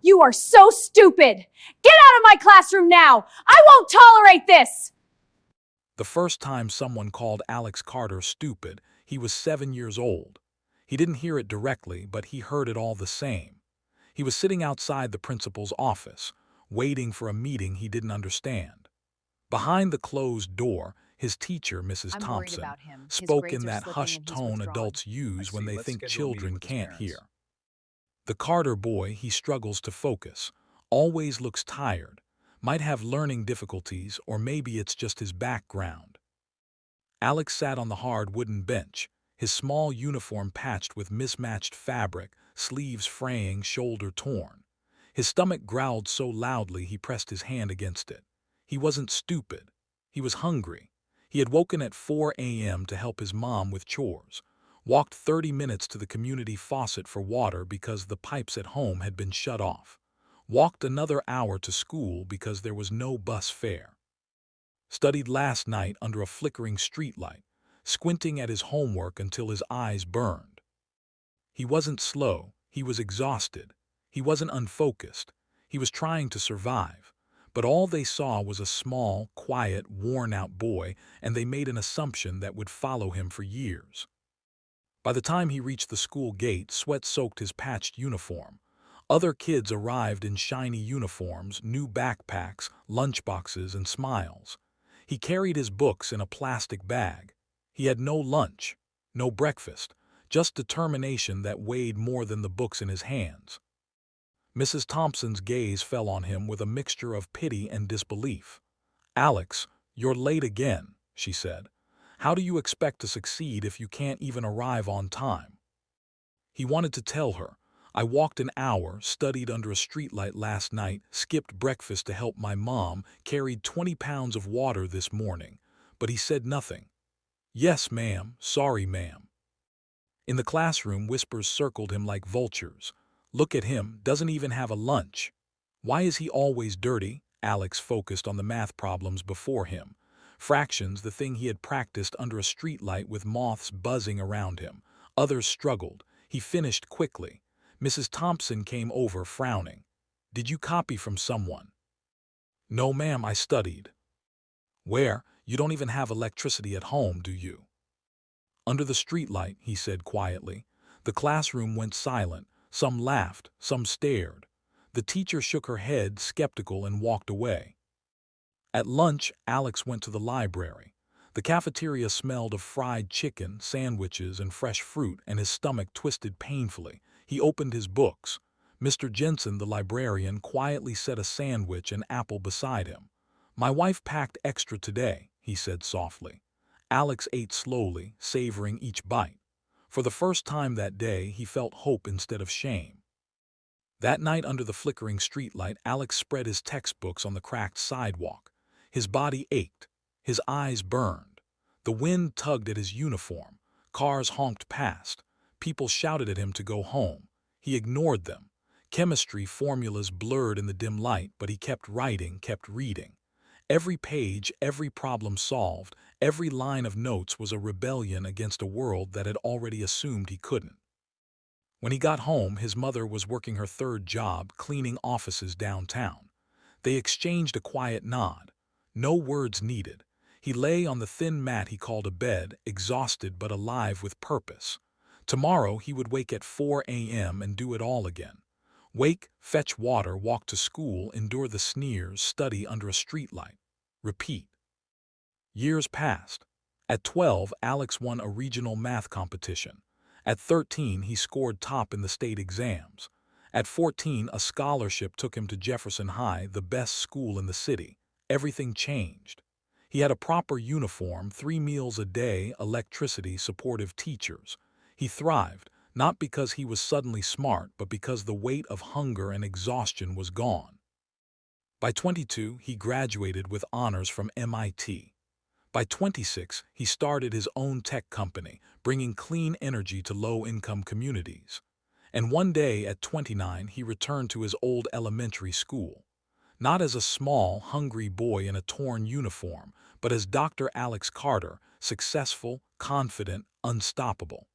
You are so stupid! Get out of my classroom now! I won't tolerate this! The first time someone called Alex Carter stupid, he was 7 years old. He didn't hear it directly, but he heard it all the same. He was sitting outside the principal's office, waiting for a meeting he didn't understand. Behind the closed door, his teacher, Mrs. I'm worried Thompson, about him. His spoke grades in are that slipping hushed and he's tone withdrawn. adults use when they Let's think schedule a meeting children with his can't parents. hear. The Carter boy, he struggles to focus, always looks tired, might have learning difficulties, or maybe it's just his background. Alex sat on the hard wooden bench, his small uniform patched with mismatched fabric, sleeves fraying, shoulder torn. His stomach growled so loudly he pressed his hand against it. He wasn't stupid. He was hungry. He had woken at 4 a.m. to help his mom with chores, walked 30 minutes to the community faucet for water because the pipes at home had been shut off, walked another hour to school because there was no bus fare, studied last night under a flickering streetlight, squinting at his homework until his eyes burned. He wasn't slow, he was exhausted. He wasn't unfocused, he was trying to survive. But all they saw was a small, quiet, worn-out boy, and they made an assumption that would follow him for years. By the time he reached the school gate, sweat soaked his patched uniform. Other kids arrived in shiny uniforms, new backpacks, lunchboxes, and smiles. He carried his books in a plastic bag. He had no lunch, no breakfast, just determination that weighed more than the books in his hands. Mrs. Thompson's gaze fell on him with a mixture of pity and disbelief. "Alex, you're late again," she said. "How do you expect to succeed if you can't even arrive on time?" He wanted to tell her, "I walked an hour, studied under a streetlight last night, skipped breakfast to help my mom, carried 20 pounds of water this morning," but he said nothing. "Yes, ma'am. Sorry, ma'am." In the classroom, whispers circled him like vultures. "Look at him, doesn't even have a lunch. Why is he always dirty?" Alex focused on the math problems before him. Fractions, the thing he had practiced under a streetlight with moths buzzing around him. Others struggled. He finished quickly. Mrs. Thompson came over, frowning. "Did you copy from someone?" "No, ma'am, I studied." "Where? You don't even have electricity at home, do you?" "Under the streetlight," he said quietly. The classroom went silent. Some laughed, some stared. The teacher shook her head, skeptical, and walked away. At lunch, Alex went to the library. The cafeteria smelled of fried chicken, sandwiches, and fresh fruit, and his stomach twisted painfully. He opened his books. Mr. Jensen, the librarian, quietly set a sandwich and apple beside him. "My wife packed extra today," he said softly. Alex ate slowly, savoring each bite. For the first time that day, he felt hope instead of shame. That night under the flickering streetlight, Alex spread his textbooks on the cracked sidewalk. His body ached. His eyes burned. The wind tugged at his uniform. Cars honked past. People shouted at him to go home. He ignored them. Chemistry formulas blurred in the dim light, but he kept writing, kept reading. Every page, every problem solved, every line of notes was a rebellion against a world that had already assumed he couldn't. When he got home, his mother was working her third job, cleaning offices downtown. They exchanged a quiet nod. No words needed. He lay on the thin mat he called a bed, exhausted but alive with purpose. Tomorrow he would wake at 4 a.m. and do it all again. Wake, fetch water, walk to school, endure the sneers, study under a streetlight. Repeat. Years passed. At 12, Alex won a regional math competition. At 13, he scored top in the state exams. At 14, a scholarship took him to Jefferson High, the best school in the city. Everything changed. He had a proper uniform, 3 meals a day, electricity, supportive teachers. He thrived, not because he was suddenly smart, but because the weight of hunger and exhaustion was gone. By 22, he graduated with honors from MIT. By 26, he started his own tech company, bringing clean energy to low-income communities. And one day, at 29, he returned to his old elementary school. Not as a small, hungry boy in a torn uniform, but as Dr. Alex Carter, successful, confident, unstoppable.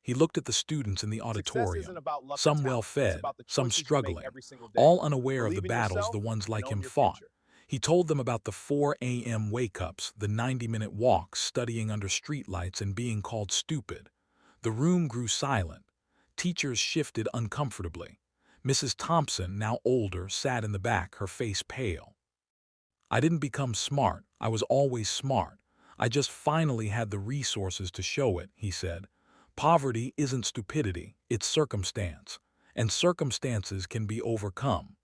He looked at the students in the Success isn't auditorium, about luck or some talent. It's well-fed, about the some choices you make struggling, every single day. all unaware of the Believe in battles the yourself ones and like own him your fought. future. He told them about the 4 a.m. wake-ups, the 90-minute walks, studying under streetlights, and being called stupid. The room grew silent. Teachers shifted uncomfortably. Mrs. Thompson, now older, sat in the back, her face pale. I didn't become smart. I was always smart. I just finally had the resources to show it, he said. Poverty isn't stupidity, it's circumstance, and circumstances can be overcome.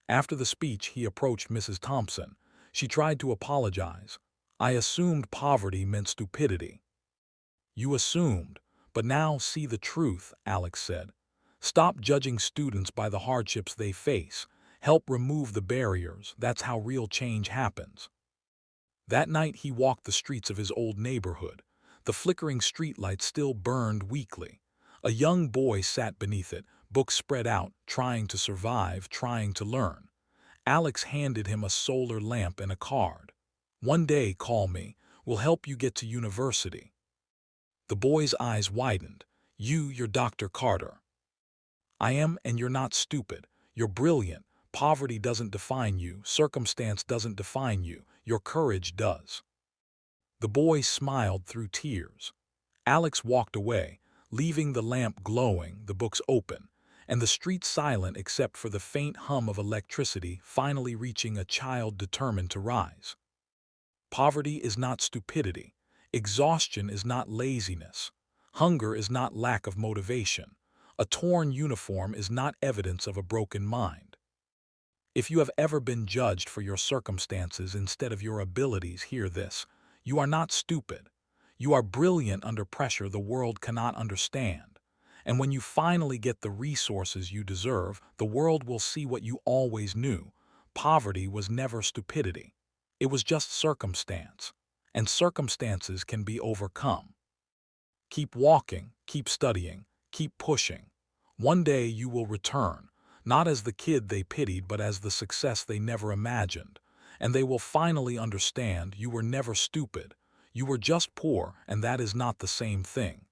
After the speech, he approached Mrs. Thompson. She tried to apologize. I assumed poverty meant stupidity. You assumed, but now see the truth, Alex said. Stop judging students by the hardships they face. Help remove the barriers. That's how real change happens. That night he walked the streets of his old neighborhood. The flickering streetlight still burned weakly. A young boy sat beneath it, books spread out, trying to survive, trying to learn. Alex handed him a solar lamp and a card. One day, call me. We'll help you get to university. The boy's eyes widened. You're Dr. Carter. I am, and you're not stupid. You're brilliant. Poverty doesn't define you. Circumstance doesn't define you. Your courage does. The boy smiled through tears. Alex walked away, leaving the lamp glowing, the books open, and the street silent except for the faint hum of electricity finally reaching a child determined to rise. Poverty is not stupidity. Exhaustion is not laziness. Hunger is not lack of motivation. A torn uniform is not evidence of a broken mind. If you have ever been judged for your circumstances instead of your abilities, hear this. You are not stupid. You are brilliant under pressure the world cannot understand. And when you finally get the resources you deserve, the world will see what you always knew. Poverty was never stupidity. It was just circumstance. And circumstances can be overcome. Keep walking, keep studying, keep pushing. One day you will return, not as the kid they pitied but as the success they never imagined. And they will finally understand you were never stupid. You were just poor, and that is not the same thing.